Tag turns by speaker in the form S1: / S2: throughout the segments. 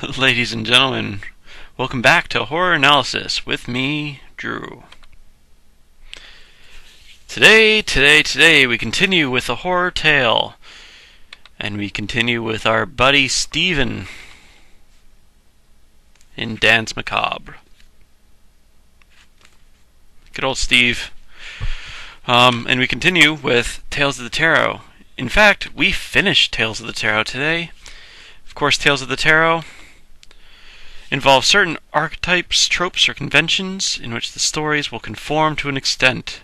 S1: Ladies and gentlemen, welcome back to Horror Analysis with me, Drew. Today, we continue with a horror tale, and we continue with our buddy Steven in Danse Macabre. Good old Steve. And we continue with Tales of the Tarot. In fact, we finished Tales of the Tarot today. Of course, Tales of the Tarot involve certain archetypes, tropes, or conventions in which the stories will conform to an extent.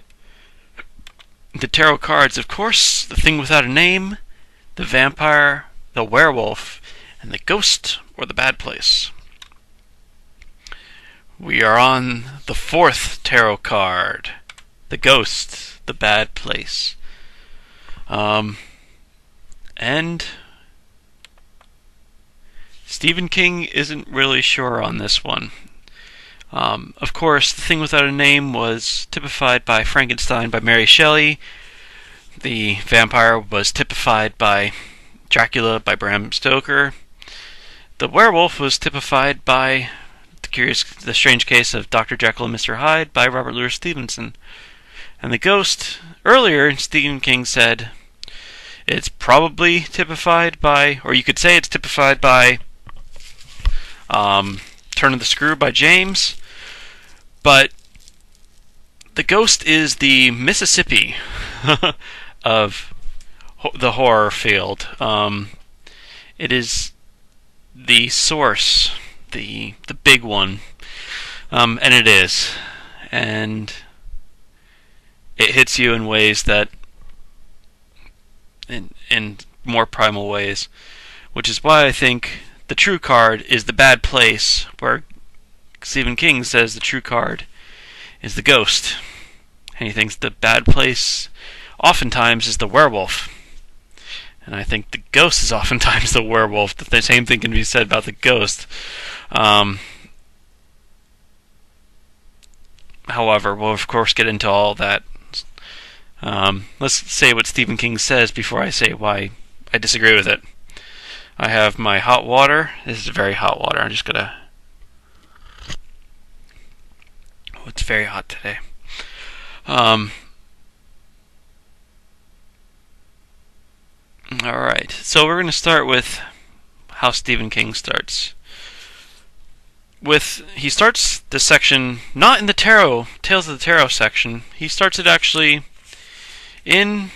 S1: The tarot cards, of course, the thing without a name, the vampire, the werewolf, and the ghost or the bad place. We are on the fourth tarot card, the ghost, the bad place. And Stephen King isn't really sure on this one. Of course, The Thing Without a Name was typified by Frankenstein by Mary Shelley. The vampire was typified by Dracula by Bram Stoker. The werewolf was typified by The Strange Case of Dr. Jekyll and Mr. Hyde by Robert Louis Stevenson. And the ghost, earlier, Stephen King said it's probably typified by, or you could say it's typified by Turn of the Screw by James, but the ghost is the Mississippi of the horror field. It is the source, the big one, and it is, and it hits you in ways that, in more primal ways, which is why I think the true card is the bad place, where Stephen King says the true card is the ghost. And he thinks the bad place oftentimes is the werewolf. And I think the ghost is oftentimes the werewolf. The same thing can be said about the ghost. However, we'll of course get into all that. Let's say what Stephen King says before I say why I disagree with it. I have my hot water. This is very hot water. I'm just gonna... Oh, it's very hot today. Alright, so we're gonna start with how Stephen King starts. He starts this section not in the Tarot, Tales of the Tarot section. He starts it actually in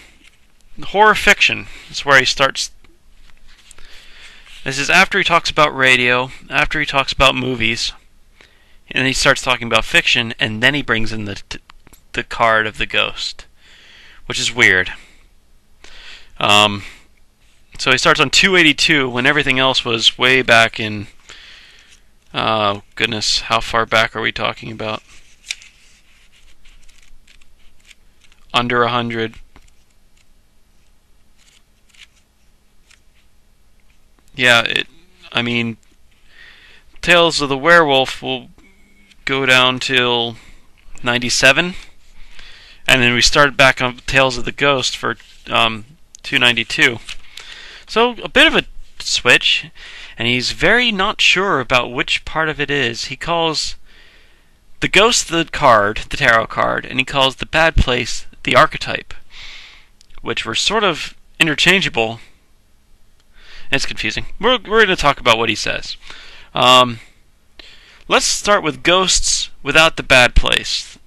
S1: horror fiction. That's where he starts. This is after he talks about radio, after he talks about movies, and he starts talking about fiction, and then he brings in the card of the ghost, which is weird. So he starts on 282 when everything else was way back in... Oh, goodness, how far back are we talking about? Under 100. Yeah, Tales of the Werewolf will go down till 97, and then we start back on Tales of the Ghost for 292. So, a bit of a switch, and he's very not sure about which part of it is. He calls the ghost the card, the tarot card, and he calls the bad place the archetype, which were sort of interchangeable. It's confusing. We're going to talk about what he says. Let's start with ghosts without the bad place.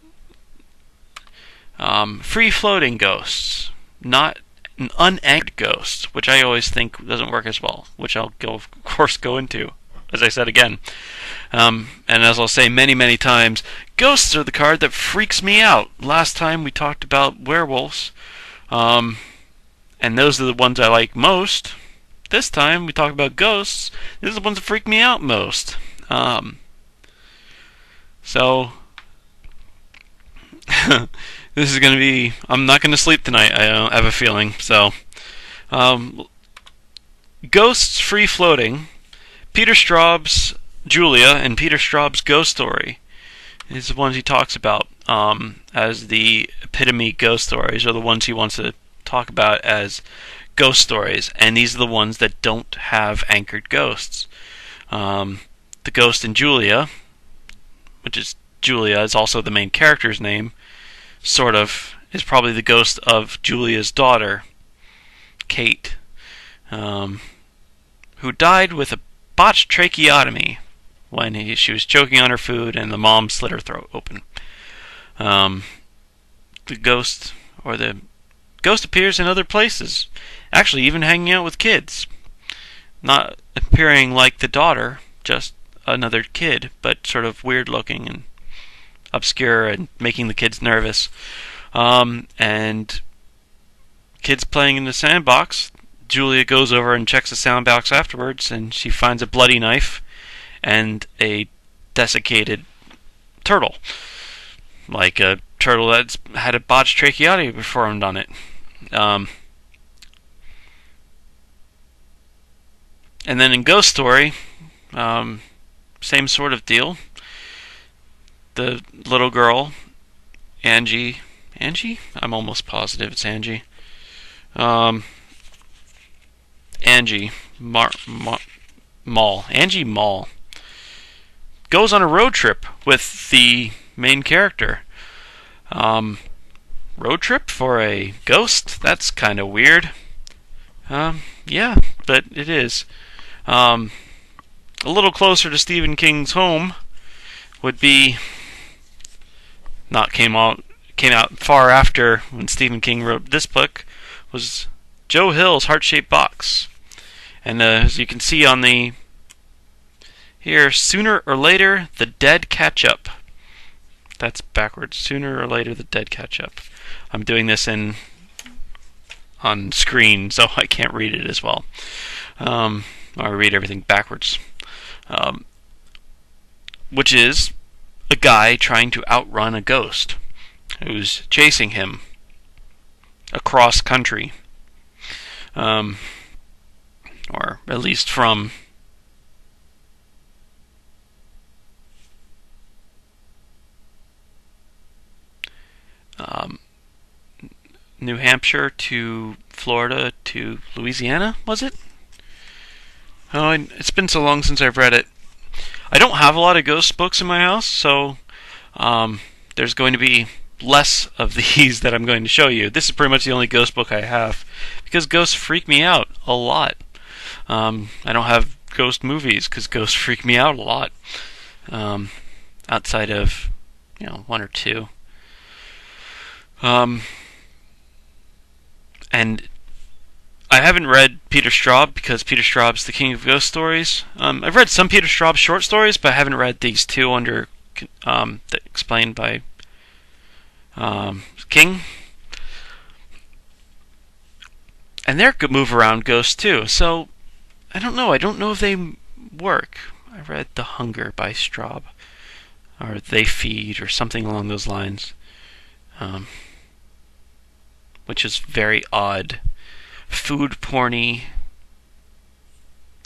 S1: Free-floating ghosts, not an unanchored ghost, which I always think doesn't work as well, which I'll of course go into, as I said again. And as I'll say many, many times, ghosts are the card that freaks me out. Last time we talked about werewolves, and those are the ones I like most. This time we talk about ghosts. These are the ones that freak me out most. So this is going to be... I'm not going to sleep tonight, I have a feeling. So ghosts free floating. Peter Straub's Julia and Peter Straub's Ghost Story is the ones he talks about as the epitome ghost stories, or the ones he wants to talk about as ghost stories, and these are the ones that don't have anchored ghosts. The ghost in Julia, which is Julia is also the main character's name, sort of, is probably the ghost of Julia's daughter, Kate, who died with a botched tracheotomy when she was choking on her food and the mom slit her throat open. The ghost appears in other places, actually even hanging out with kids. Not appearing like the daughter, just another kid, but sort of weird looking and obscure and making the kids nervous. And kids playing in the sandbox. Julia goes over and checks the sandbox afterwards, and she finds a bloody knife and a desiccated turtle. Like a turtle that's had a botched tracheotomy performed on it. And then in Ghost Story, same sort of deal. The little girl, Angie? I'm almost positive it's Angie. Angie Mall goes on a road trip with the main character. Road trip for a ghost? That's kind of weird. Yeah, but it is. A little closer to Stephen King's home would be came out far after when Stephen King wrote this book, was Joe Hill's Heart-Shaped Box. And as you can see on the here, sooner or later the dead catch up. That's backwards. Sooner or later the dead catch up. I'm doing this on screen, so I can't read it as well. I read everything backwards. Which is a guy trying to outrun a ghost who's chasing him across country. Or at least from New Hampshire to Florida to Louisiana, was it? Oh, it's been so long since I've read it. I don't have a lot of ghost books in my house, so there's going to be less of these that I'm going to show you. This is pretty much the only ghost book I have, because ghosts freak me out a lot. I don't have ghost movies because ghosts freak me out a lot. Outside of, one or two. And I haven't read Peter Straub because Peter Straub's the king of ghost stories. I've read some Peter Straub short stories, but I haven't read these two under explained by King. And they're move around ghosts too. So I don't know. I don't know if they work. I read The Hunger by Straub, or They Feed, or something along those lines, which is very odd. Food porny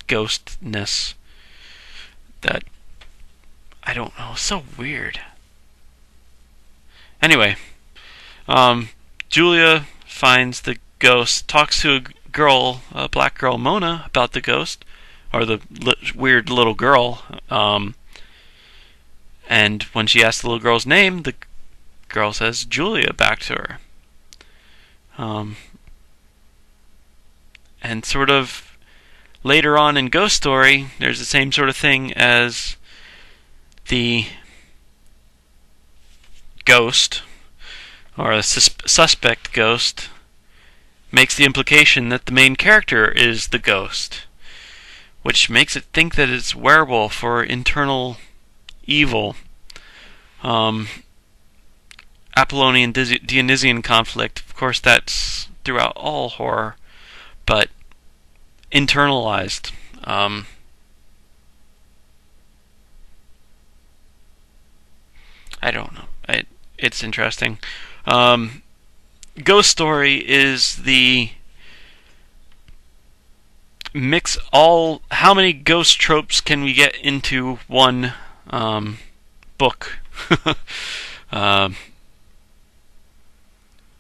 S1: ghostness that I don't know, so weird. Anyway, Julia finds the ghost, talks to a black girl, Mona, about the ghost, or the weird little girl, and when she asks the little girl's name, the girl says Julia back to her. And sort of later on in Ghost Story, there's the same sort of thing as the ghost, or a suspect ghost, makes the implication that the main character is the ghost, which makes it think that it's werewolf or internal evil. Apollonian Dionysian conflict, of course, that's throughout all horror, but internalized. I don't know. It's interesting. Ghost Story is the mix all. How many ghost tropes can we get into one book?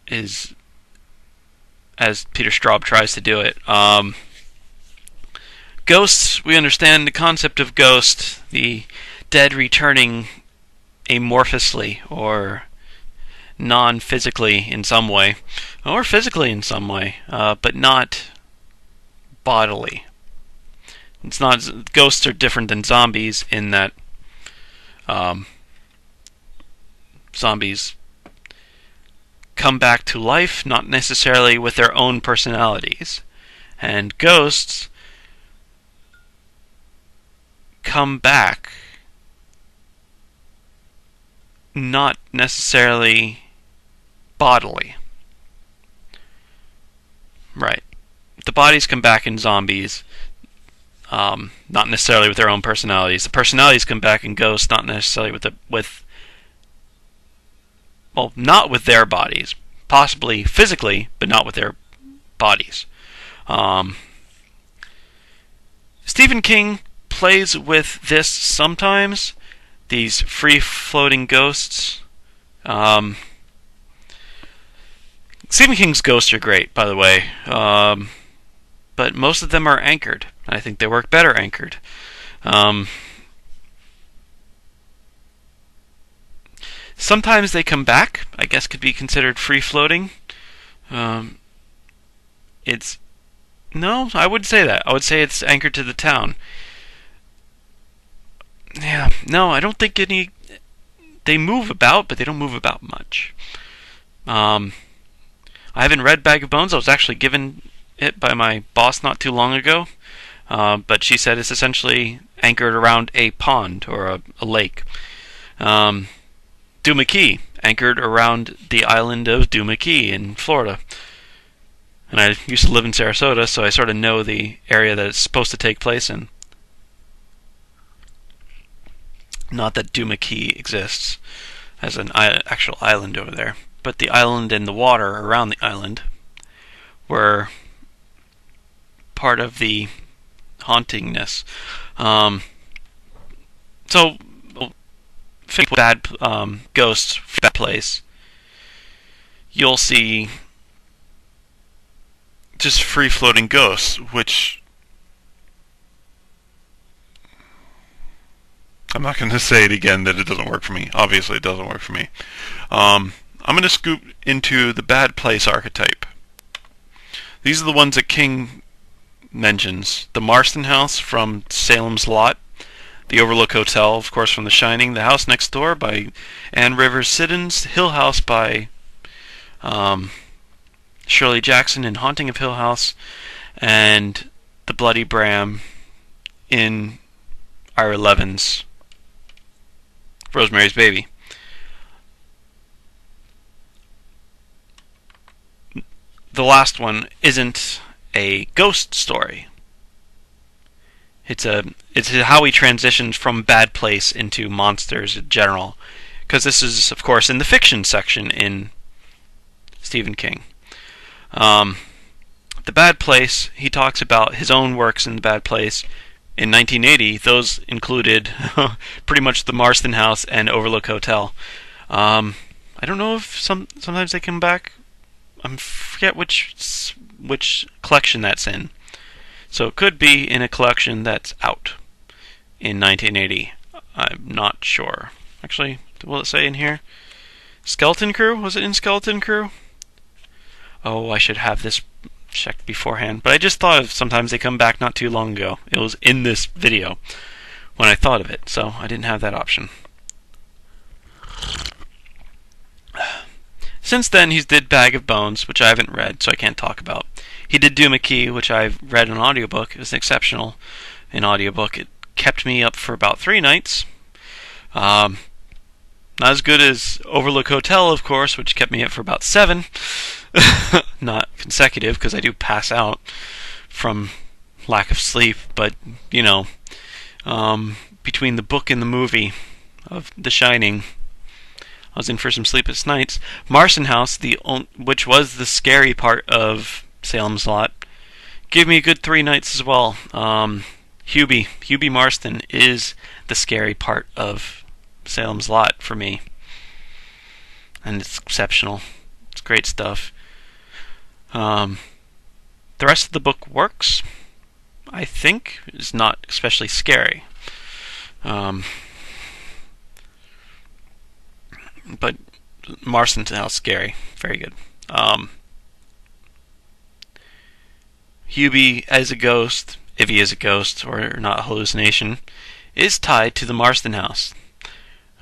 S1: Is as Peter Straub tries to do it. Ghosts, we understand the concept of ghost, the dead returning amorphously or non-physically in some way, or physically in some way, but not bodily. It's not. Ghosts are different than zombies in that zombies come back to life, not necessarily with their own personalities, and ghosts come back not necessarily bodily. Right. The bodies come back in zombies, not necessarily with their own personalities. The personalities come back in ghosts, not necessarily not with their bodies. Possibly physically, but not with their bodies. Stephen King plays with this sometimes, these free-floating ghosts. Stephen King's ghosts are great, by the way, but most of them are anchored. I think they work better anchored. Sometimes they come back, I guess could be considered free-floating. No, I wouldn't say that. I would say it's anchored to the town. Yeah, no, I don't think any... They move about, but they don't move about much. I haven't read Bag of Bones. I was actually given it by my boss not too long ago. But she said it's essentially anchored around a pond or a lake. Duma Key, anchored around the island of Duma Key in Florida. And I used to live in Sarasota, so I sort of know the area that it's supposed to take place in. Not that Duma Key exists as an actual island over there, but the island and the water around the island were part of the hauntingness. So, bad ghosts, bad place. You'll see just free-floating ghosts, which I'm not going to say it again that it doesn't work for me. Obviously, it doesn't work for me. I'm going to scoop into the bad place archetype. These are the ones that King mentions. The Marston House from Salem's Lot. The Overlook Hotel, of course, from The Shining. The House Next Door by Anne Rivers Siddons. Hill House by Shirley Jackson in Haunting of Hill House. And The Bloody Bram in Ira Levin's Rosemary's Baby. The last one isn't a ghost story. It's how he transitions from bad place into monsters in general, because this is, of course, in the fiction section in Stephen King. The Bad Place, he talks about his own works in The Bad Place. In 1980, those included pretty much the Marston House and Overlook Hotel. I don't know if sometimes they come back. I forget which collection that's in. So it could be in a collection that's out in 1980. I'm not sure. Actually, will it say in here? Skeleton Crew? Was it in Skeleton Crew? Oh, I should have this checked beforehand. But I just thought of sometimes they come back not too long ago. It was in this video when I thought of it, so I didn't have that option. Since then, he's did Bag of Bones, which I haven't read, so I can't talk about. He did Duma Key, which I've read in audiobook. It was exceptional in audiobook. It kept me up for about 3 nights. Not as good as Overlook Hotel, of course, which kept me up for about 7. Not consecutive, because I do pass out from lack of sleep, but, you know, between the book and the movie of The Shining, I was in for some sleepless nights. Marston House, which was the scary part of Salem's Lot, gave me a good 3 nights as well. Hubie Marston is the scary part of Salem's Lot for me, and it's exceptional. It's great stuff. The rest of the book works. I think is not especially scary. But Marston's House scary, very good. Hubie as a ghost, if he is a ghost or not a hallucination, is tied to the Marston House,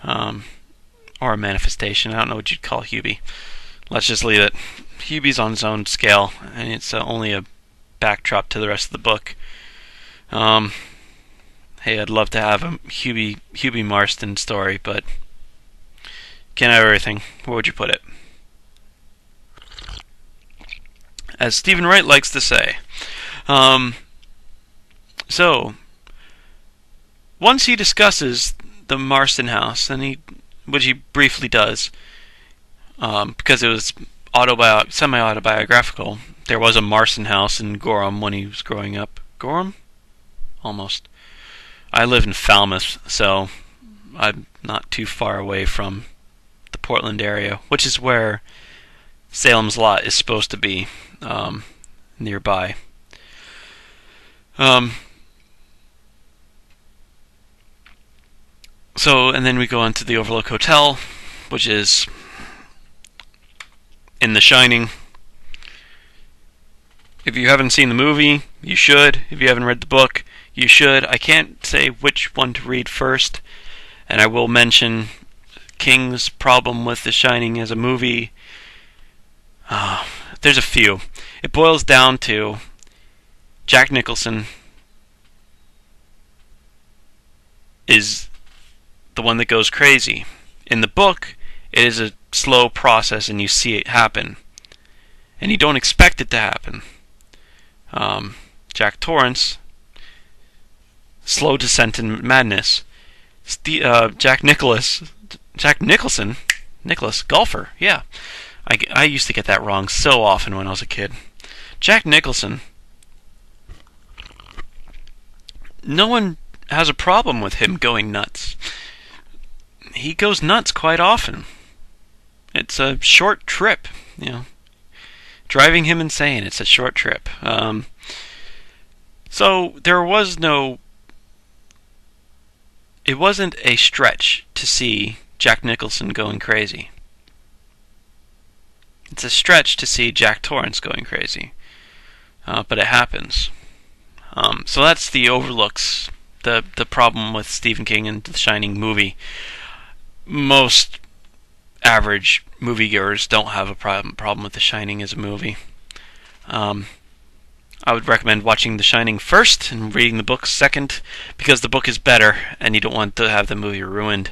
S1: or a manifestation. I don't know what you'd call Hubie. Let's just leave it. Hubie's on his own scale, and it's only a backdrop to the rest of the book. Hey, I'd love to have a Hubie Marston story, but can't have everything. Where would you put it? As Stephen Wright likes to say. So, once he discusses the Marston House, which he briefly does, because it was semi-autobiographical. There was a Marston House in Gorham when he was growing up. Gorham? Almost. I live in Falmouth, so I'm not too far away from the Portland area, which is where Salem's Lot is supposed to be, nearby. So, and then we go into the Overlook Hotel, which is in The Shining. If you haven't seen the movie, you should. If you haven't read the book, you should. I can't say which one to read first, and I will mention King's problem with The Shining as a movie. There's a few. It boils down to Jack Nicholson is the one that goes crazy. In the book, it is a slow process and you see it happen. And you don't expect it to happen. Jack Torrance, slow descent in madness. Jack Nicholson, golfer, yeah. I used to get that wrong so often when I was a kid. Jack Nicholson, no one has a problem with him going nuts. He goes nuts quite often. It's a short trip, driving him insane. It's a short trip. So it wasn't a stretch to see Jack Nicholson going crazy. It's a stretch to see Jack Torrance going crazy. But it happens. So that's the overlooks, the problem with Stephen King and The Shining movie. Most average moviegoers don't have a problem with The Shining as a movie. I would recommend watching The Shining first and reading the book second, because the book is better and you don't want to have the movie ruined.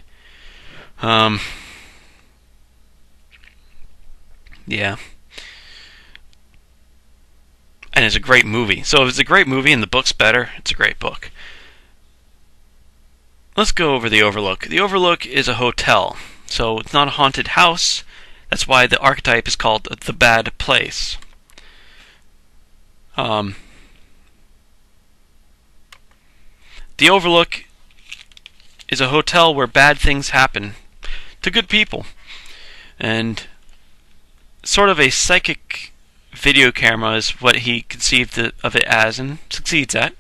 S1: Yeah. And it's a great movie. So if it's a great movie and the book's better, it's a great book. Let's go over the Overlook. The Overlook is a hotel. So it's not a haunted house. That's why the archetype is called the bad place. The Overlook is a hotel where bad things happen to good people. And sort of a psychic video camera is what he conceived of it as and succeeds at.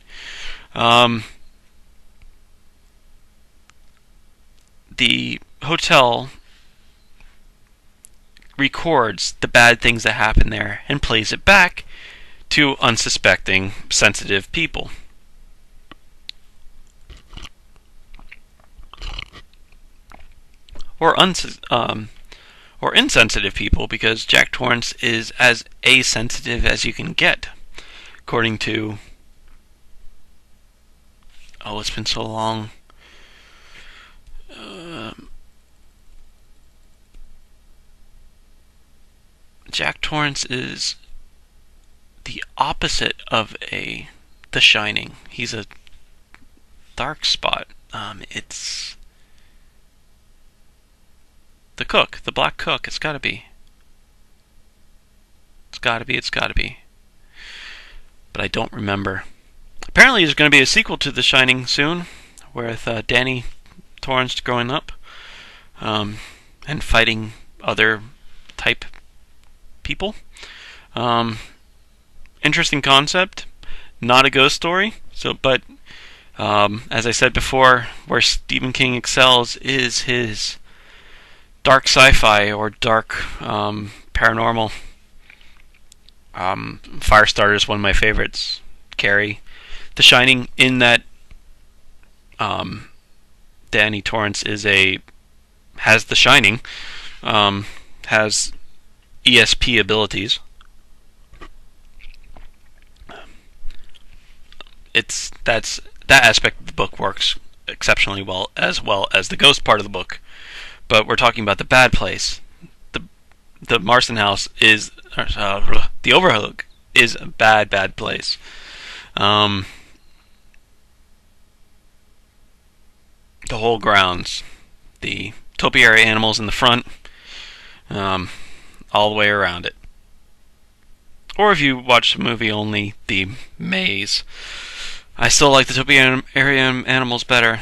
S1: The hotel records the bad things that happen there and plays it back to unsuspecting, sensitive people. Or insensitive people, because Jack Torrance is as asensitive as you can get, according to... Oh, it's been so long. Jack Torrance is the opposite of The Shining. He's a dark spot. It's the cook, the black cook. It's gotta be. It's gotta be. But I don't remember. Apparently there's going to be a sequel to The Shining soon, with Danny Torrance growing up, and fighting other type people. Interesting concept. Not a ghost story. So, but as I said before, where Stephen King excels is his dark sci-fi or dark paranormal. Firestarter is one of my favorites. Carrie, The Shining, in that Danny Torrance has The Shining, has ESP abilities. That aspect of the book works exceptionally well as the ghost part of the book. But we're talking about the bad place. The Marston House is the Overlook is a bad place. The whole grounds, the topiary animals in the front, all the way around it. Or if you watch the movie only, the maze. I still like the topiary animals better,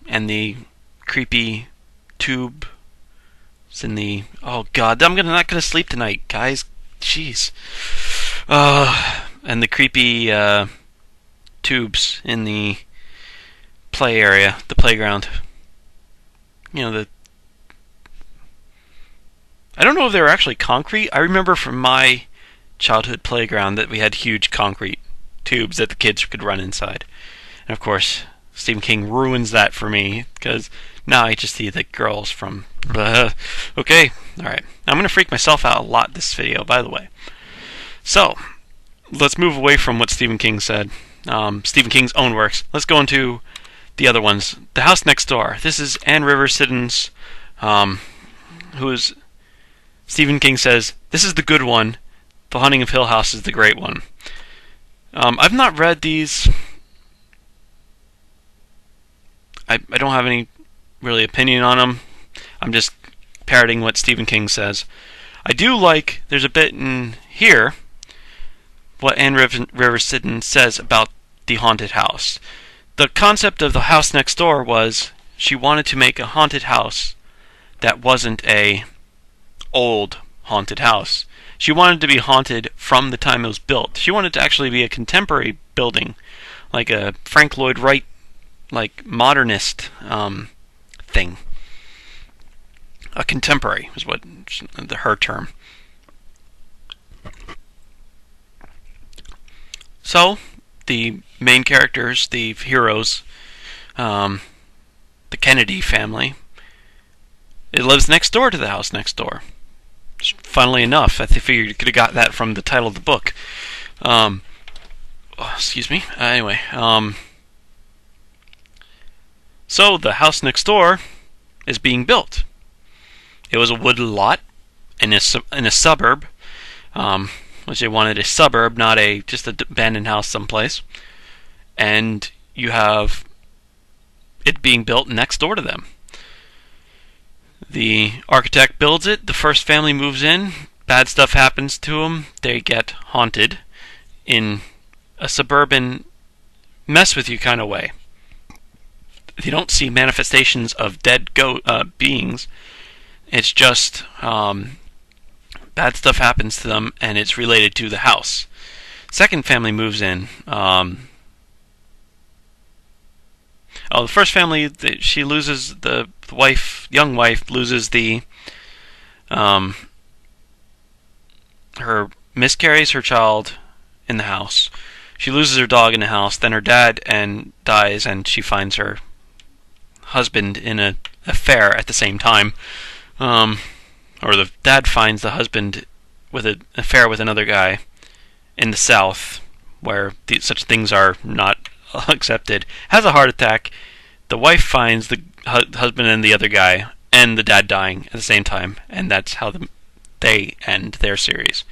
S1: and the creepy tube. It's in the... Oh god, I'm not gonna sleep tonight, guys. Jeez. And the creepy tubes in the play area, the playground. You know, I don't know if they were actually concrete. I remember from my childhood playground that we had huge concrete tubes that the kids could run inside. And of course, Stephen King ruins that for me, because now I just see the girls from... Okay, alright. I'm going to freak myself out a lot this video, by the way. So, let's move away from what Stephen King said. Stephen King's own works. Let's go into the other ones. The House Next Door. This is Anne Rivers Siddons, who is... Stephen King says, this is the good one. The Haunting of Hill House is the great one. I've not read these. I don't have any really opinion on them. I'm just parroting what Stephen King says. I do like, there's a bit in here, what Anne Rivers Siddons says about the haunted house. The concept of the house next door was she wanted to make a haunted house that wasn't a old haunted house. She wanted to be haunted from the time it was built. She wanted to actually be a contemporary building, like a Frank Lloyd Wright, like modernist thing. A contemporary is what her term. So, the main characters, the heroes, the Kennedy family, it lives next door to the house next door. Funnily enough, I figured you could have got that from the title of the book. Excuse me. Anyway, so the house next door is being built. It was a wooded lot in a suburb, which they wanted a suburb, not just an abandoned house someplace. And you have it being built next door to them. The architect builds it, the first family moves in, bad stuff happens to them, they get haunted in a suburban mess with you kind of way. You don't see manifestations of dead beings, it's just bad stuff happens to them and it's related to the house. Second family moves in. The first family, she loses the wife, young wife, loses her miscarries her child in the house. She loses her dog in the house. Then her dad dies, and she finds her husband in an affair at the same time. Or the dad finds the husband with an affair with another guy in the South, where such things are not accepted. Has a heart attack. The wife finds the husband and the other guy, and the dad dying at the same time, and that's how they end their series.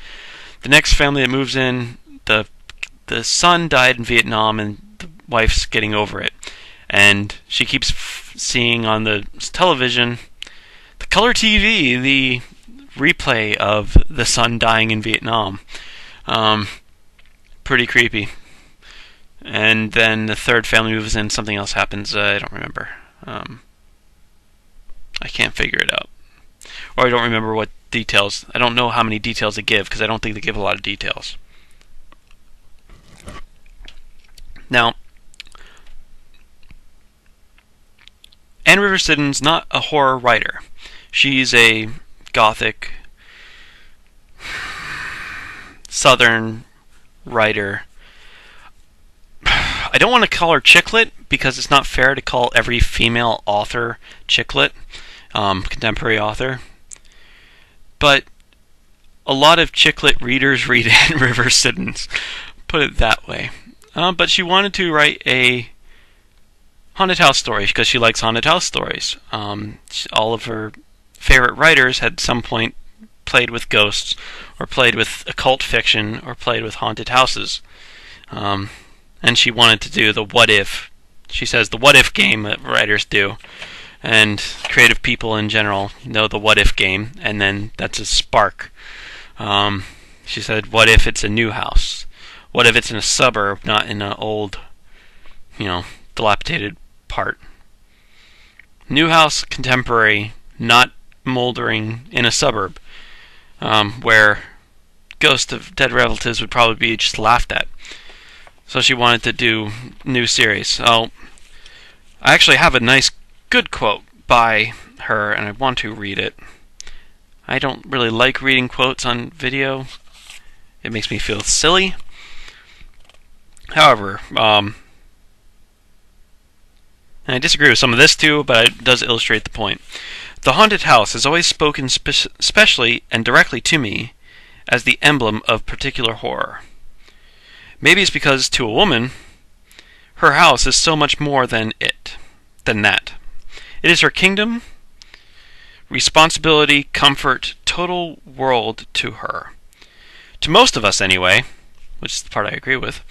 S1: The next family that moves in, the son died in Vietnam, and the wife's getting over it, and she keeps seeing on the television, the color TV, the replay of the son dying in Vietnam. Pretty creepy. And then the third family moves in, something else happens, I don't remember. I can't figure it out. Or I don't remember what details. I don't know how many details they give, because I don't think they give a lot of details. Now, Anne River Siddon's not a horror writer. She's a gothic, southern writer. I don't want to call her chick lit because it's not fair to call every female author chick lit, contemporary author. But a lot of chick lit readers read Anne River Siddons, put it that way. But she wanted to write a haunted house story because she likes haunted house stories. All of her favorite writers had at some point played with ghosts, or played with occult fiction, or played with haunted houses. And she wanted to do the what if. She says the what if game that writers do, and creative people in general know the what if game, and then that's a spark. She said, what if it's a new house? What if it's in a suburb, not in an old, dilapidated part? New house, contemporary, not moldering in a suburb, where ghosts of dead relatives would probably be just laughed at. So she wanted to do new series. So I actually have a nice, good quote by her, and I want to read it. I don't really like reading quotes on video. It makes me feel silly. However, and I disagree with some of this too, but it does illustrate the point. The haunted house has always spoken specially and directly to me as the emblem of particular horror. Maybe it's because, to a woman, her house is so much more than that. It is her kingdom, responsibility, comfort, total world to her. To most of us, anyway, which is the part I agree with,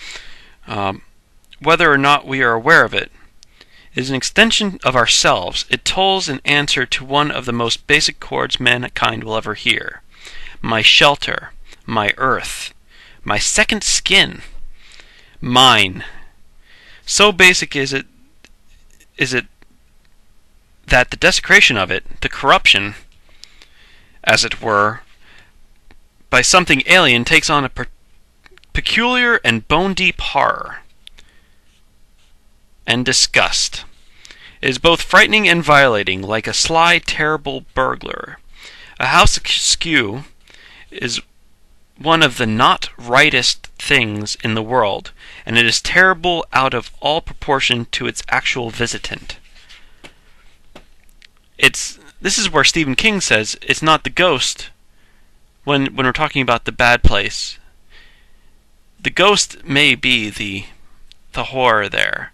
S1: whether or not we are aware of it, it is an extension of ourselves. It tolls an answer to one of the most basic chords mankind will ever hear. My shelter, my earth, my second skin, mine. So basic is it that the desecration of it, the corruption, as it were, by something alien takes on a peculiar and bone-deep horror and disgust. It is both frightening and violating, like a sly, terrible burglar. A house askew is one of the not rightest things in the world, and it is terrible out of all proportion to its actual visitant. This is where Stephen King says it's not the ghost when we're talking about the bad place. The ghost may be the horror there,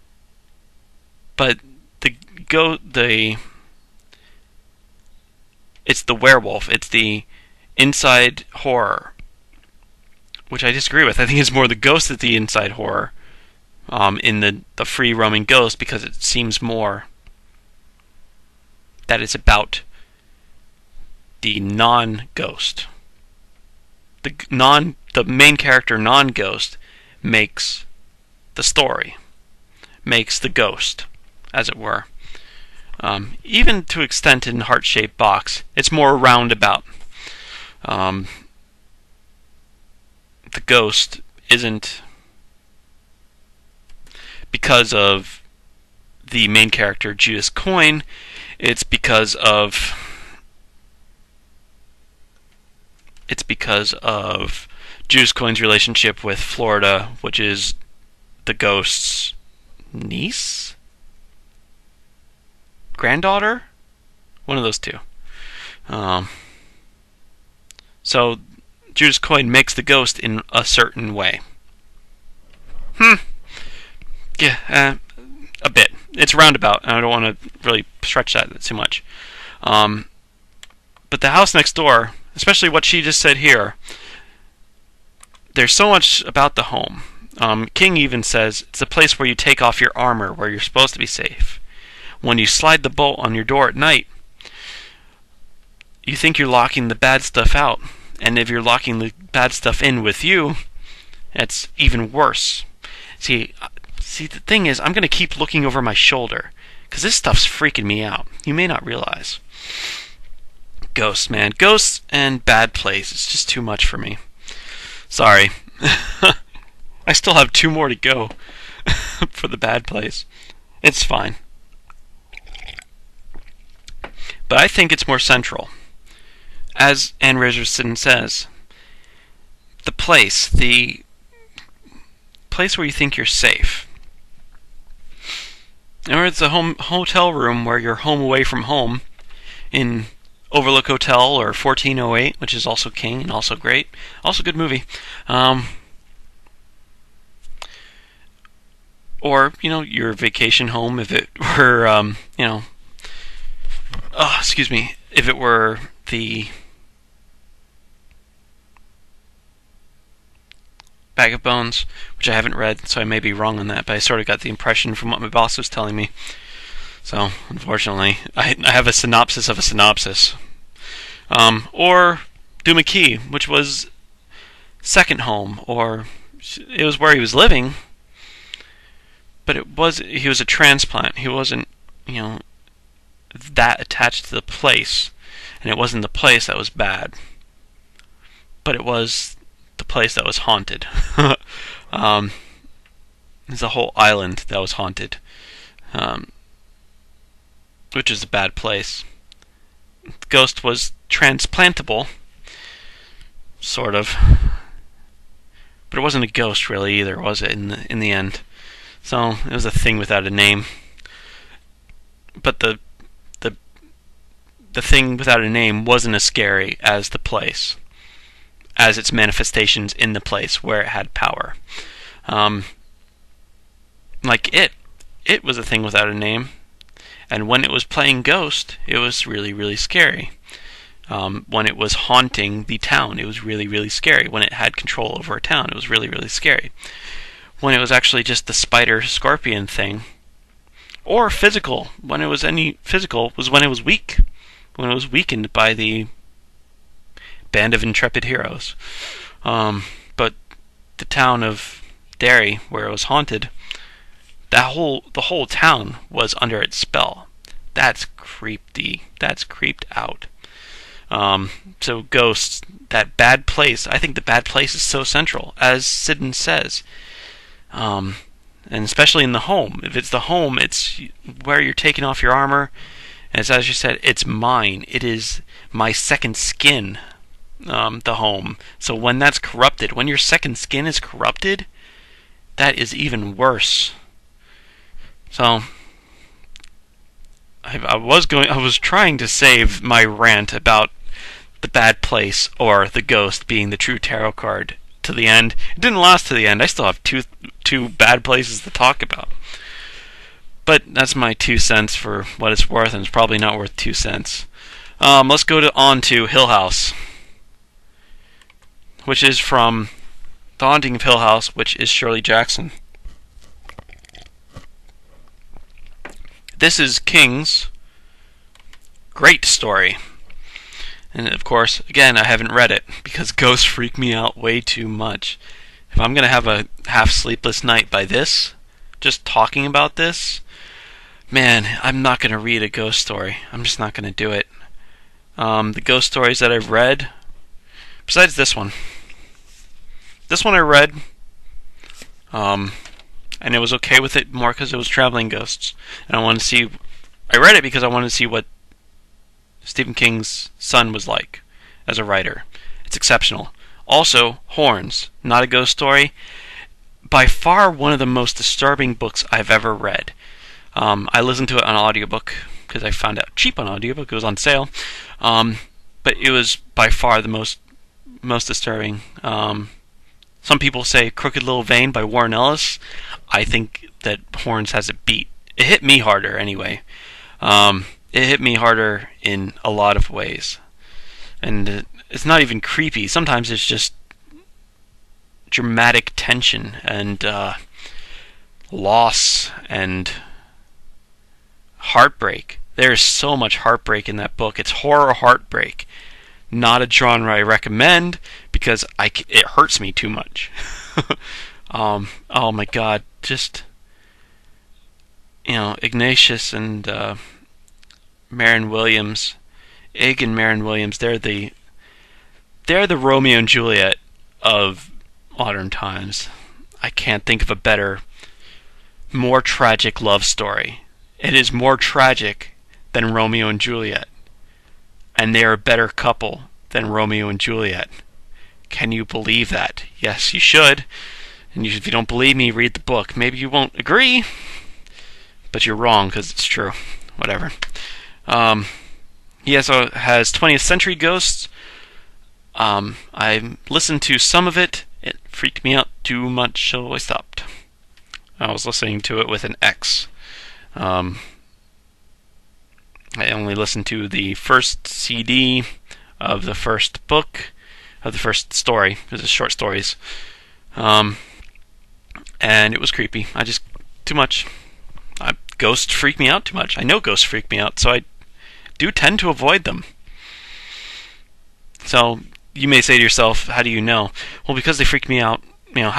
S1: but it's the werewolf, it's the inside horror, which I disagree with. I think it's more the ghost that's the inside horror, in the free roaming ghost, because it seems more that it's about the non-ghost. The main character non-ghost makes the story, makes the ghost, as it were. Even to extent in Heart-Shaped Box, it's more roundabout. The ghost isn't because of the main character Judas Coyne, it's because of Judas Coyne's relationship with Florida, which is the ghost's niece? Granddaughter? One of those two. So Judas Coyne makes the ghost in a certain way. Yeah, a bit. It's roundabout, and I don't want to really stretch that too much. But the house next door, especially what she just said here, there's so much about the home. King even says it's a place where you take off your armor, where you're supposed to be safe. When you slide the bolt on your door at night, you think you're locking the bad stuff out. And if you're locking the bad stuff in with you, it's even worse. See, the thing is, I'm going to keep looking over my shoulder, because this stuff's freaking me out. You may not realize. Ghosts, man. Ghosts and bad place. It's just too much for me. Sorry. I still have 2 more to go for the bad place. It's fine. But I think it's more central. As Anne Richardson says, the place where you think you're safe. Or it's a hotel room where you're home away from home in Overlook Hotel or 1408, which is also King and also great. Also good movie. Or, your vacation home if it were, if it were the Bag of Bones, which I haven't read, so I may be wrong on that, but I sort of got the impression from what my boss was telling me. So, unfortunately, I have a synopsis of a synopsis. Or Duma Key, which was second home, or it was where he was living, but he was a transplant. He wasn't, that attached to the place, and it wasn't the place that was bad, but it was the place that was haunted. There's a whole island that was haunted, which is a bad place. The ghost was transplantable, sort of, but it wasn't a ghost really either, was it? In the end, so it was a thing without a name. But the thing without a name wasn't as scary as the place, as its manifestations in the place where it had power. Like it was a thing without a name, and when it was playing ghost, it was really, really scary. When it was haunting the town, it was really, really scary. When it had control over a town, it was really, really scary. When it was actually just the spider-scorpion thing, or physical, when it was any physical, was when it was weak. When it was weakened by the band of intrepid heroes. But the town of Derry, where it was haunted, the whole town was under its spell. That's creepy. That's creeped out. So ghosts, that bad place, I think the bad place is so central, as Siddon says. And especially in the home. If it's the home, it's where you're taking off your armor. And it's, as you said, it's mine. It is my second skin, the home. So when that's corrupted, when your second skin is corrupted, that is even worse. So I was trying to save my rant about the bad place or the ghost being the true tarot card to the end. It didn't last to the end. I still have two bad places to talk about. But that's my 2 cents for what it's worth, and it's probably not worth 2 cents. Let's go on to Hill House, which is from The Haunting of Hill House, which is Shirley Jackson. This is King's great story. And of course, again, I haven't read it because ghosts freak me out way too much. If I'm going to have a half sleepless night by this, just talking about this, man, I'm not going to read a ghost story. I'm just not going to do it. The ghost stories that I've read, besides this one I read, and it was okay with it more because it was traveling ghosts. And I read it because I wanted to see what Stephen King's son was like as a writer. It's exceptional. Also, Horns, not a ghost story. By far one of the most disturbing books I've ever read. I listened to it on audiobook because I found out cheap on audiobook. It was on sale. But it was by far the most disturbing. Some people say Crooked Little Vein by Warren Ellis. I think that Horns has it beat. It hit me harder anyway. It hit me harder in a lot of ways. And it's not even creepy. Sometimes it's just dramatic tension and loss and heartbreak. There's so much heartbreak in that book. It's horror heartbreak. Not a genre I recommend because it hurts me too much. Oh my God, just Ignatius and Marion Williams, Ig and Marion Williams. They're the Romeo and Juliet of modern times. I can't think of a better, more tragic love story. It is more tragic than Romeo and Juliet. and they are a better couple than Romeo and Juliet. Can you believe that? Yes, you should. And if you don't believe me, read the book. Maybe you won't agree, but you're wrong because it's true. Whatever. He also has 20th Century Ghosts. I listened to some of it. It freaked me out too much, so I stopped. I was listening to it with an X. I only listened to the first CD of the first book, of the first story, because it's short stories. And it was creepy. Too much. Ghosts freak me out too much. I know ghosts freak me out, so I do tend to avoid them. So, you may say to yourself, how do you know? Well, because they freak me out. If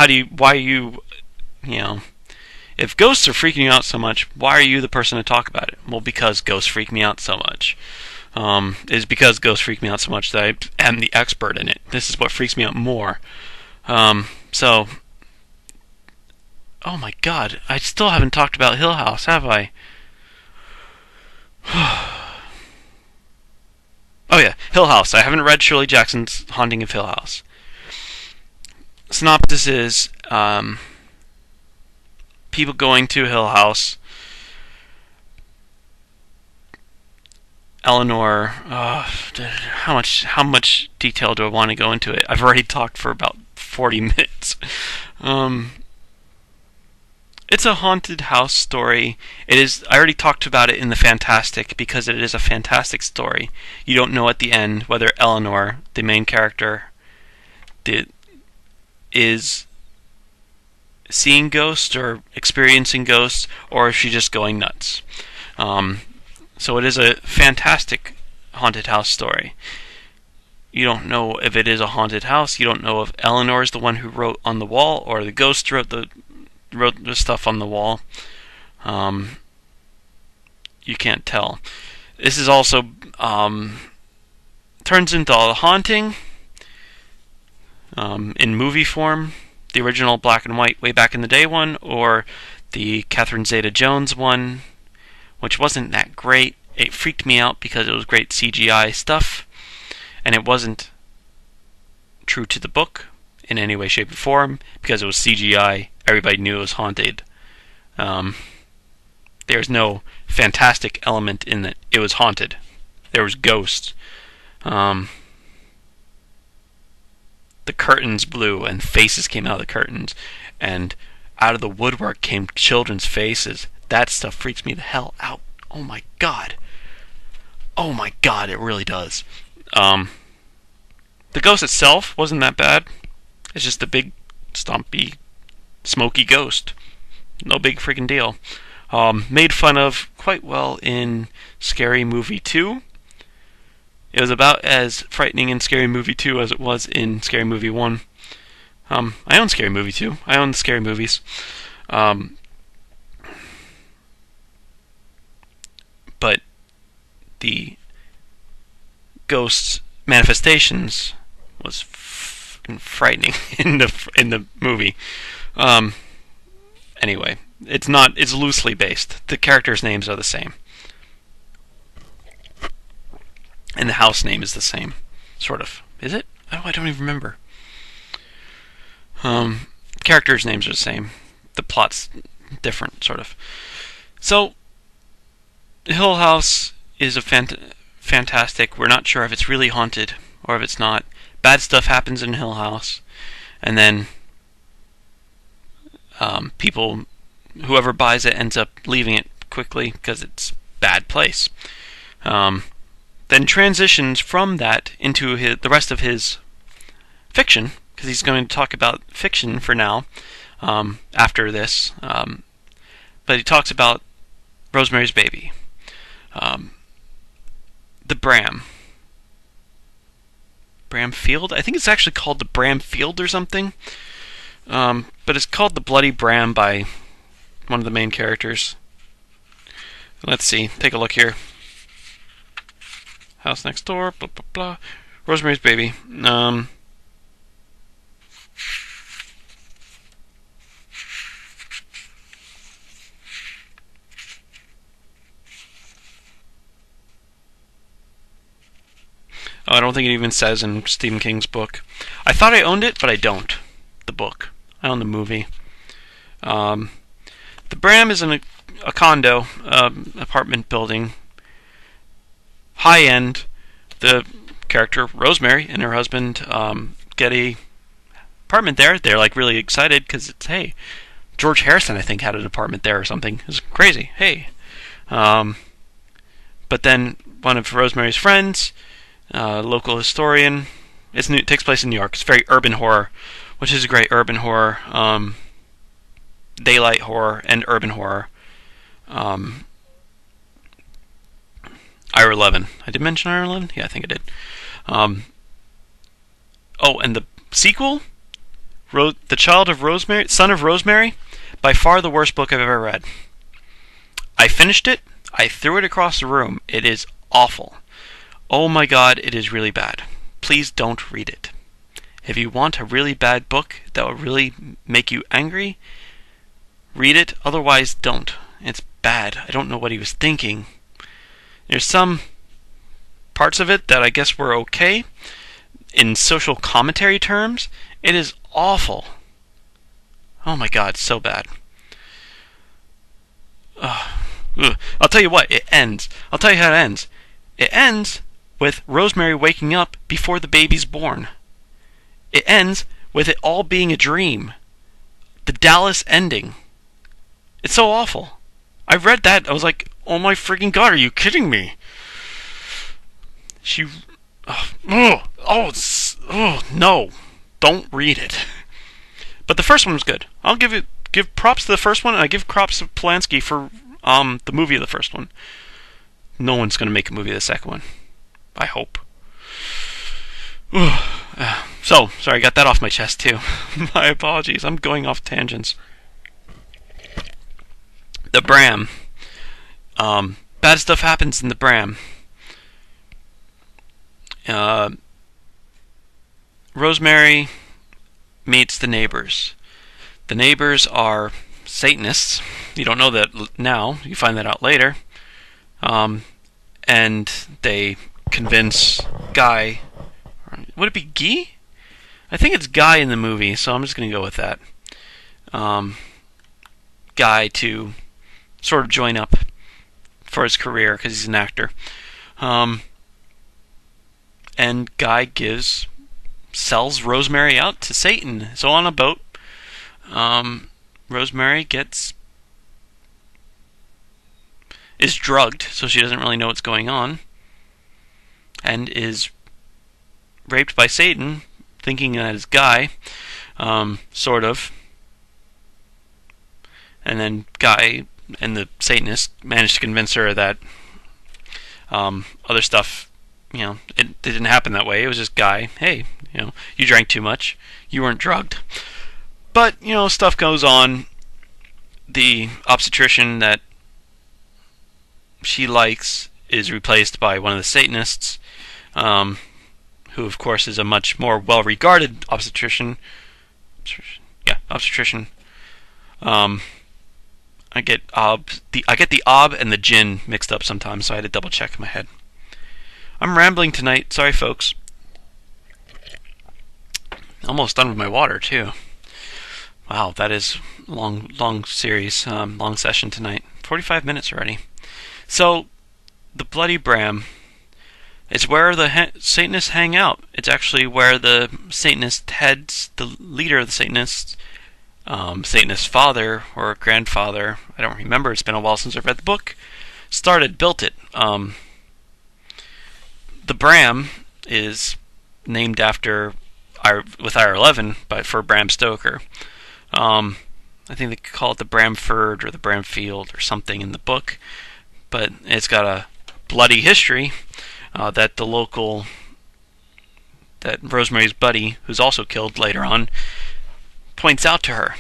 S1: ghosts are freaking you out so much, why are you the person to talk about it? Well, because ghosts freak me out so much. It's because ghosts freak me out so much that I am the expert in it. This is what freaks me out more. Oh my god, I still haven't talked about Hill House, have I? Oh yeah, Hill House. I haven't read Shirley Jackson's Haunting of Hill House. Synopsis is, people going to Hill House. Eleanor, how much detail do I want to go into it? I've already talked for about 40 minutes. It's a haunted house story. I already talked about it in the Fantastic because it is a fantastic story. You don't know at the end whether Eleanor, the main character, is seeing ghosts or experiencing ghosts, or is she just going nuts. So it is a fantastic haunted house story. You don't know if it is a haunted house. You don't know if Eleanor is the one who wrote on the wall, or the ghost wrote the stuff on the wall. You can't tell. This is also turns into a haunting in movie form. The original black and white way back in the day one, or the Catherine Zeta-Jones one, which wasn't that great. It freaked me out because it was great CGI stuff, and it wasn't true to the book in any way, shape, or form. Because it was CGI, everybody knew it was haunted. There's no fantastic element in that it was haunted. There was ghosts. The curtains blew and faces came out of the curtains, and out of the woodwork came children's faces. That stuff freaks me the hell out. Oh my god. Oh my god, it really does. The ghost itself wasn't that bad. It's just a big, stompy, smoky ghost. No big freaking deal. Made fun of quite well in Scary Movie 2. It was about as frightening in Scary Movie 2 as it was in Scary Movie 1. I own Scary Movie 2. I own the Scary Movies. But the ghost's manifestations was frightening in the movie. Anyway, it's loosely based. The characters' names are the same. And the house name is the same. Sort of. Is it? Oh, I don't even remember. Characters' names are the same. The plot's different, sort of. So, Hill House is a fantastic. We're not sure if it's really haunted or if it's not. Bad stuff happens in Hill House, and then whoever buys it ends up leaving it quickly because it's a bad place. Then transitions from that into the rest of his fiction, because he's going to talk about fiction for now after this. But he talks about Rosemary's Baby. The Bramfield? I think it's actually called the Bramfield or something. But it's called The Bloody Bram by one of the main characters. Let's see. Take a look here. House Next Door, blah, blah, blah. Rosemary's Baby. Oh, I don't think it even says in Stephen King's book. I thought I owned it, but I don't. The book. I own the movie. The Bram is in a condo, apartment building. High end. The character, Rosemary, and her husband get a apartment there. They're like really excited because it's, hey, George Harrison, I think, had an apartment there or something. It's crazy. Hey. But then one of Rosemary's friends, local historian, it takes place in New York. It's very urban horror, which is a great urban horror, daylight horror, and urban horror. IR11. I did mention IR11? Yeah, I think I did. Oh, and the sequel, The Child of Rosemary, Son of Rosemary, by far the worst book I've ever read. I finished it. I threw it across the room. It is awful. Oh my god, it is really bad. Please don't read it. If you want a really bad book that will really make you angry, read it. Otherwise, don't. It's bad. I don't know what he was thinking. There's some parts of it that I guess were okay. In social commentary terms, it is awful. Oh my god, so bad. I'll tell you what, it ends. I'll tell you how it ends. It ends with Rosemary waking up before the baby's born. It ends with it all being a dream. The Dallas ending. It's so awful. I read that, I was like, oh my freaking god, are you kidding me? No. Don't read it. But the first one was good. I'll give props to the first one, and I give props to Polanski for the movie of the first one. No one's going to make a movie of the second one. I hope. So, sorry, I got that off my chest too. My apologies, I'm going off tangents. The Bram. Bad stuff happens in the Bram. Rosemary meets the neighbors. The neighbors are Satanists. You don't know that now. You find that out later. And they convince Guy. Would it be Guy? I think it's Guy in the movie, so I'm just going to go with that. Guy to sort of join up for his career because he's an actor. And Guy sells Rosemary out to Satan. So on a boat, Rosemary is drugged, so she doesn't really know what's going on, and is raped by Satan, thinking that it's Guy, sort of. And then Guy and the Satanist managed to convince her that other stuff, it didn't happen that way. It was just Guy. Hey, you drank too much. You weren't drugged. But, stuff goes on. The obstetrician that she likes is replaced by one of the Satanists, who, of course, is a much more well-regarded obstetrician. Obstetrician. I get the ob and the jinn mixed up sometimes, so I had to double check in my head. I'm rambling tonight. Sorry, folks. Almost done with my water too. Wow, that is long series, long session tonight. 45 minutes already. So, the Bloody Bram is where the Satanists hang out. It's actually where the Satanist heads, the leader of the Satanists, Satanist father or grandfather, I don't remember, it's been a while since I've read the book, built it. The Bram is named after, with IR11, but for Bram Stoker. I think they call it the Bramford or the Bramfield or something in the book, but it's got a bloody history that Rosemary's buddy, who's also killed later on, points out to her.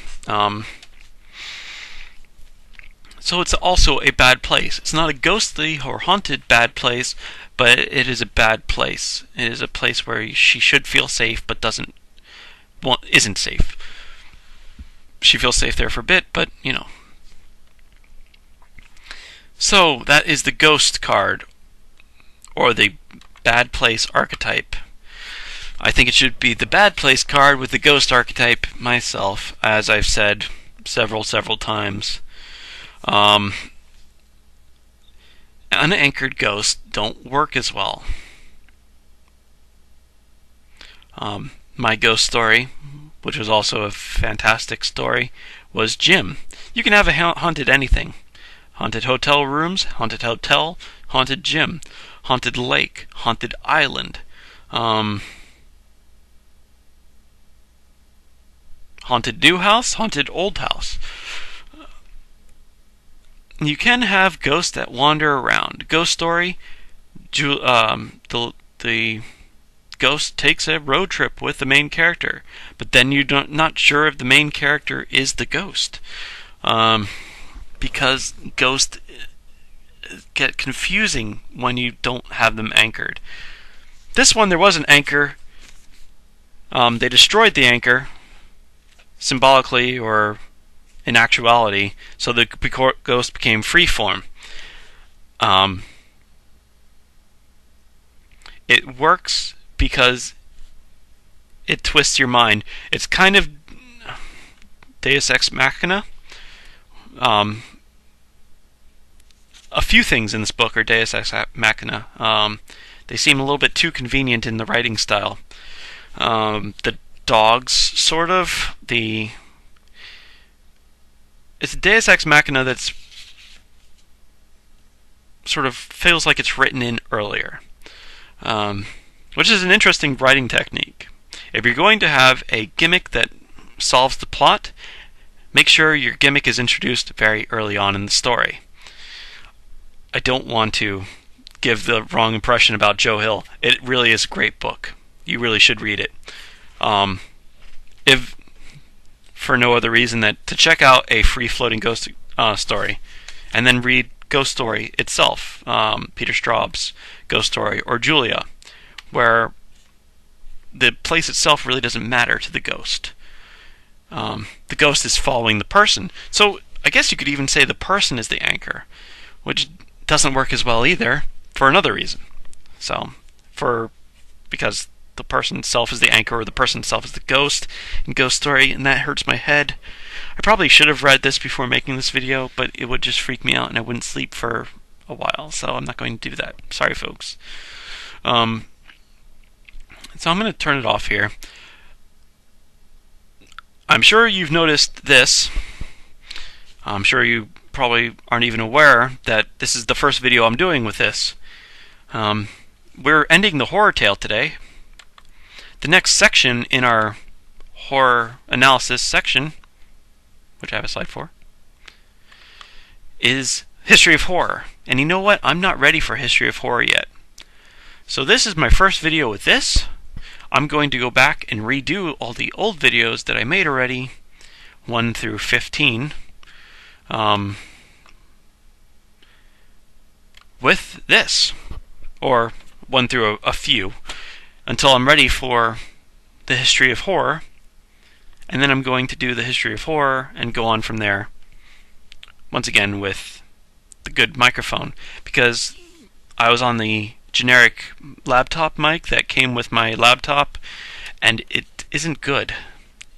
S1: So it's also a bad place. It's not a ghostly or haunted bad place, but it is a bad place. It is a place where she should feel safe, but isn't safe. She feels safe there for a bit, but So that is the ghost card, or the bad place archetype. I think it should be the bad place card with the ghost archetype myself, as I've said several times. Unanchored ghosts don't work as well. My ghost story, which was also a fantastic story, was Jim. You can have a haunted anything. Haunted hotel rooms, haunted hotel, haunted gym, haunted lake, haunted island, haunted new house, haunted old house. You can have ghosts that wander around. Ghost story, the ghost takes a road trip with the main character, but then you're not sure if the main character is the ghost, because ghosts get confusing when you don't have them anchored. This one, there was an anchor. They destroyed the anchor, symbolically or in actuality, so the ghost became freeform. It works because it twists your mind. It's kind of Deus Ex Machina. A few things in this book are Deus Ex Machina. They seem a little bit too convenient in the writing style. The dogs, sort of. It's Deus Ex Machina that's sort of feels like it's written in earlier, which is an interesting writing technique. If you're going to have a gimmick that solves the plot, make sure your gimmick is introduced very early on in the story. I don't want to give the wrong impression about Joe Hill. It really is a great book. You really should read it. If for no other reason that to check out a free-floating ghost story, and then read Ghost Story itself, Peter Straub's Ghost Story, or Julia, where the place itself really doesn't matter to the ghost. The ghost is following the person. So I guess you could even say the person is the anchor, which doesn't work as well either for another reason. Because the person itself is the anchor, or the person itself is the ghost in Ghost Story, and that hurts my head. I probably should have read this before making this video, but it would just freak me out and I wouldn't sleep for a while, so I'm not going to do that. Sorry, folks. So I'm going to turn it off here. I'm sure you've noticed this. I'm sure you probably aren't even aware that this is the first video I'm doing with this. We're ending the horror tale today. The next section in our horror analysis section, which I have a slide for, is History of Horror. And you know what? I'm not ready for History of Horror yet. So this is my first video with this. I'm going to go back and redo all the old videos that I made already, 1 through 15, with this, or 1 through a few, until I'm ready for the History of Horror, and then I'm going to do the History of Horror and go on from there, once again with the good microphone, because I was on the generic laptop mic that came with my laptop, and it isn't good.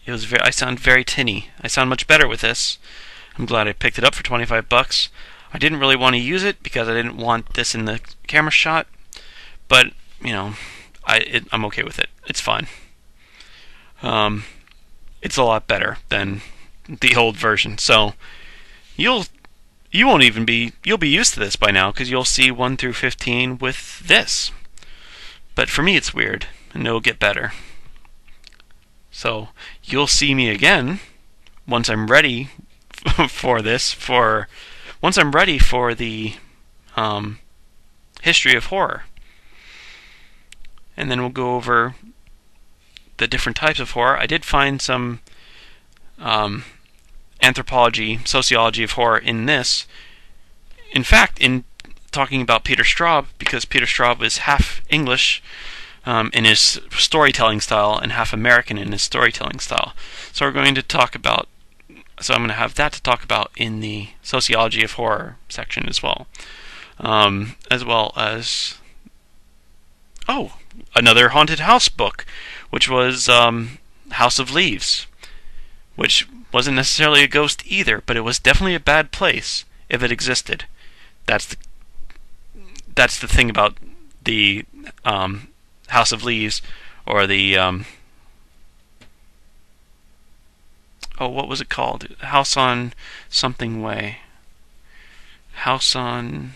S1: I sound very tinny. I sound much better with this. I'm glad I picked it up for 25 bucks. I didn't really want to use it because I didn't want this in the camera shot, but you know, I'm okay with it. It's fine. It's a lot better than the old version. So you'll be used to this by now, because you'll see 1 through 15 with this. But for me, it's weird, and it'll get better. So you'll see me again once I'm ready for this. Once I'm ready for the History of Horror. And then we'll go over the different types of horror. I did find some anthropology, sociology of horror in this. In fact, in talking about Peter Straub, because Peter Straub is half English in his storytelling style and half American in his storytelling style. So we're going to talk about, so I'm going to have that to talk about in the sociology of horror section as well as Oh, another haunted house book, which was House of Leaves, which wasn't necessarily a ghost either, but it was definitely a bad place if it existed. That's the that's the thing about the House of Leaves, or the what was it called? House on something way. House on,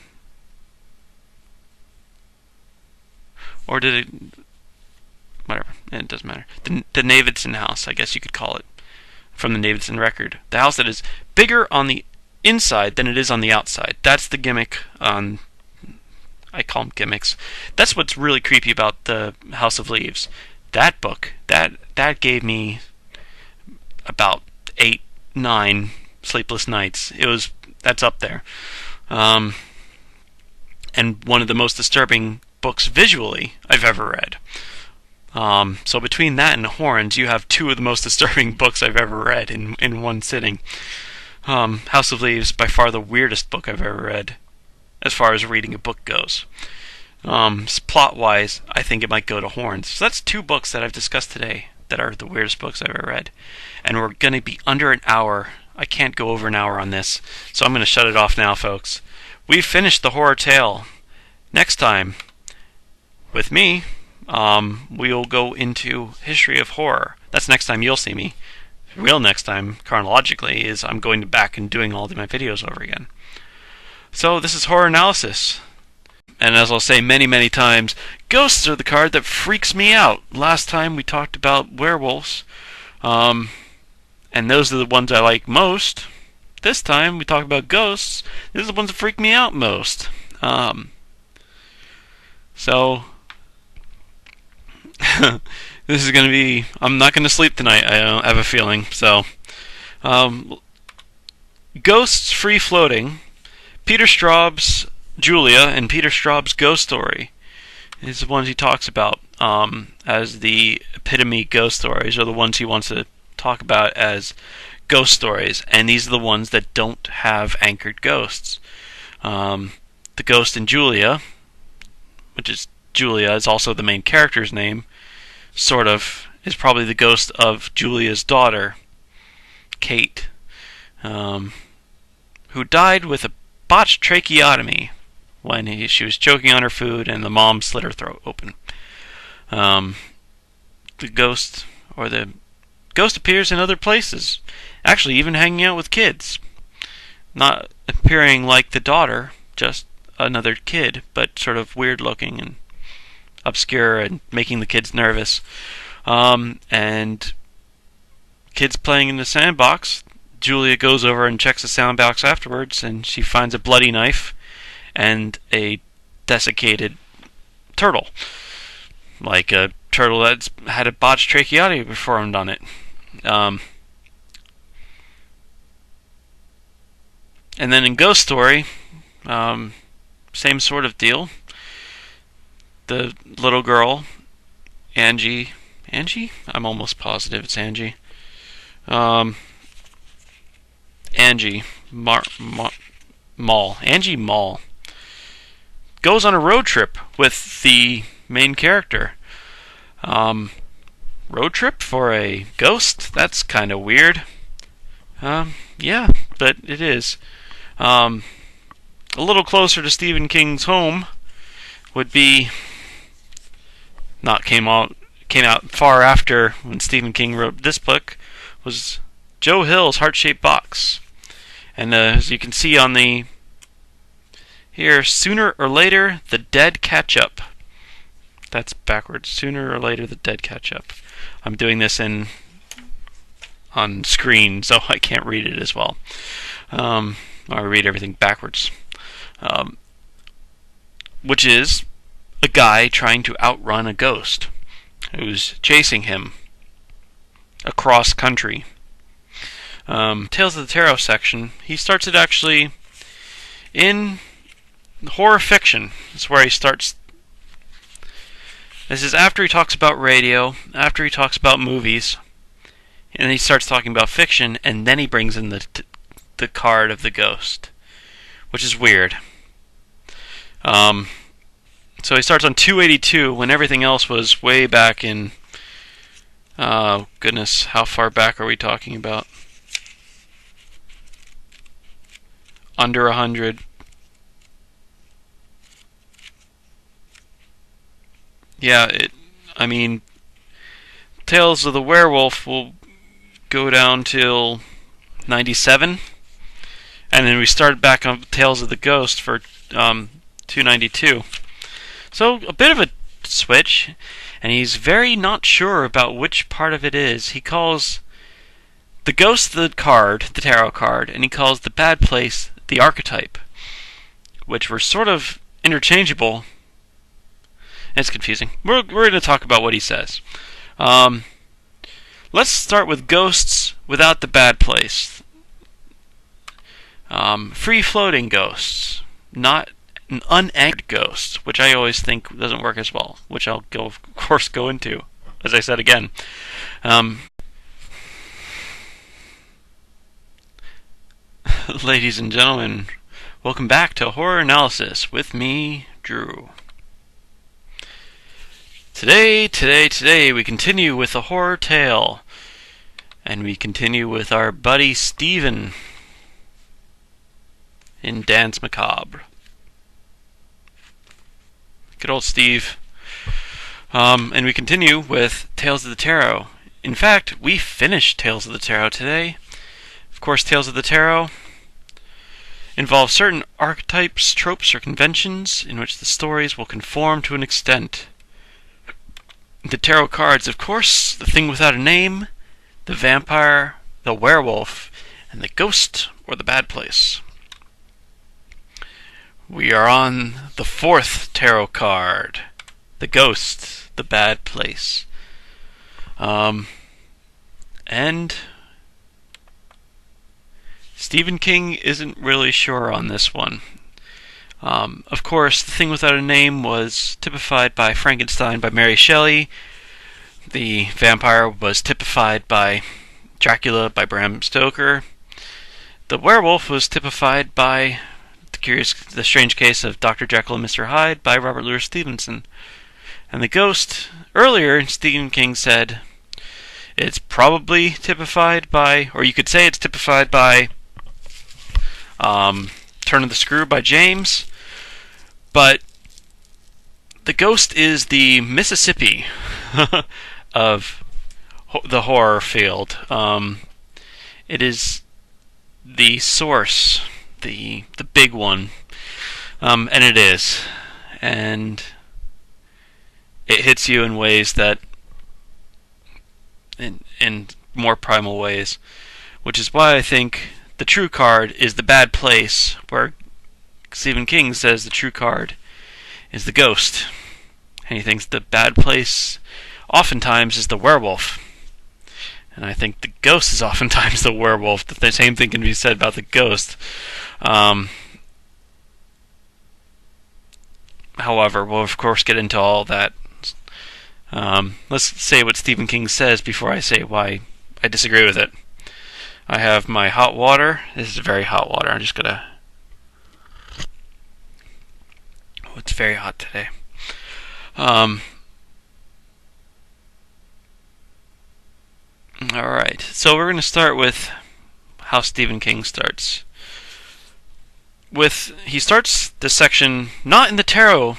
S1: or did it? Whatever. It doesn't matter. The Davidson house, I guess you could call it, from the Davidson record. The house that is bigger on the inside than it is on the outside. That's the gimmick on. I call them gimmicks. That's what's really creepy about the House of Leaves. That book, that gave me about 8, 9 sleepless nights. That's up there, and one of the most disturbing books visually I've ever read. So between that and Horns, you have two of the most disturbing books I've ever read in one sitting. House of Leaves, by far the weirdest book I've ever read, as far as reading a book goes. Plot-wise, I think it might go to Horns. So that's 2 books that I've discussed today that are the weirdest books I've ever read. And we're going to be under an hour. I can't go over an hour on this, so I'm going to shut it off now, folks. We've finished the horror tale. Next time, with me, we'll go into history of horror. That's next time you'll see me. The real next time, chronologically, is I'm going back and doing all of my videos over again. So this is Horror Analysis. And as I'll say many, many times, ghosts are the card that freaks me out. Last time we talked about werewolves, and those are the ones I like most. This time we talk about ghosts. These are the ones that freak me out most. So this is going to be... I'm not going to sleep tonight, I have a feeling. So, ghosts free floating. Peter Straub's Julia and Peter Straub's Ghost Story is the ones he talks about as the epitome ghost stories, or the ones he wants to talk about as ghost stories. And these are the ones that don't have anchored ghosts. The ghost in Julia, which is Julia, is also the main character's name, sort of, is probably the ghost of Julia's daughter, Kate, who died with a botched tracheotomy when she was choking on her food and the mom slit her throat open. The ghost appears in other places, actually even hanging out with kids. Not appearing like the daughter, just another kid, but sort of weird looking and obscure and making the kids nervous. And kids playing in the sandbox. Julia goes over and checks the sandbox afterwards, and she finds a bloody knife and a desiccated turtle. Like a turtle that's had a botched tracheotomy performed on it. And then in Ghost Story, same sort of deal. The little girl, Angie? I'm almost positive it's Angie. Angie Mall goes on a road trip with the main character. Road trip for a ghost? That's kind of weird. Yeah, but it is. A little closer to Stephen King's home would be came out far after when Stephen King wrote this book, was Joe Hill's Heart-Shaped Box. And as you can see on the here, sooner or later the dead catch up. That's backwards. Sooner or later the dead catch up. I'm doing this on screen, so I can't read it as well. I read everything backwards. Which is a guy trying to outrun a ghost who's chasing him across country. Tales of the Tarot section, he starts it actually in horror fiction. That's where he starts. This is after he talks about radio, after he talks about movies, and he starts talking about fiction, and then he brings in the card of the ghost, which is weird. So he starts on 282 when everything else was way back in. Oh, goodness, how far back are we talking about? Under 100. Yeah, I mean, Tales of the Werewolf will go down till 97, and then we start back on Tales of the Ghost for 292. So a bit of a switch, and he's very not sure about which part of it is. He calls the Ghost the card, the tarot card, and he calls the Bad Place the archetype, which were sort of interchangeable. It's confusing. We're going to talk about what he says. Let's start with ghosts without the bad place. Free-floating ghosts, not an unanchored ghost, which I always think doesn't work as well, which I'll of course go into, as I said again. Ladies and gentlemen, welcome back to Horror Analysis with me, Drew. Today, we continue with a horror tale, and we continue with our buddy Steven in Danse Macabre. Good old Steve. And we continue with Tales of the Tarot. In fact, we finished Tales of the Tarot today. Of course, Tales of the Tarot involve certain archetypes, tropes, or conventions in which the stories will conform to an extent. The tarot cards, of course, the thing without a name, the vampire, the werewolf, and the ghost or the bad place. We are on the fourth tarot card, the ghost, the bad place. And Stephen King isn't really sure on this one. Of course, The Thing Without a Name was typified by Frankenstein by Mary Shelley. The vampire was typified by Dracula by Bram Stoker. The werewolf was typified by The Strange Case of Dr. Jekyll and Mr. Hyde by Robert Louis Stevenson. And the ghost, earlier, Stephen King said it's probably typified by, or you could say it's typified by Turn of the Screw by James. But the ghost is the Mississippi of the horror field. It is the source, the big one, and it is, and it hits you in ways that, in more primal ways, which is why I think the true card is the bad place, where Stephen King says the true card is the ghost, and he thinks the bad place oftentimes is the werewolf, and I think the ghost is oftentimes the werewolf. The same thing can be said about the ghost. However, we'll of course get into all that. Let's say what Stephen King says before I say why I disagree with it. I have my hot water. This is very hot water. I'm just gonna... Oh, it's very hot today. Alright, so we're going to start with how Stephen King starts. He starts this section not in the tarot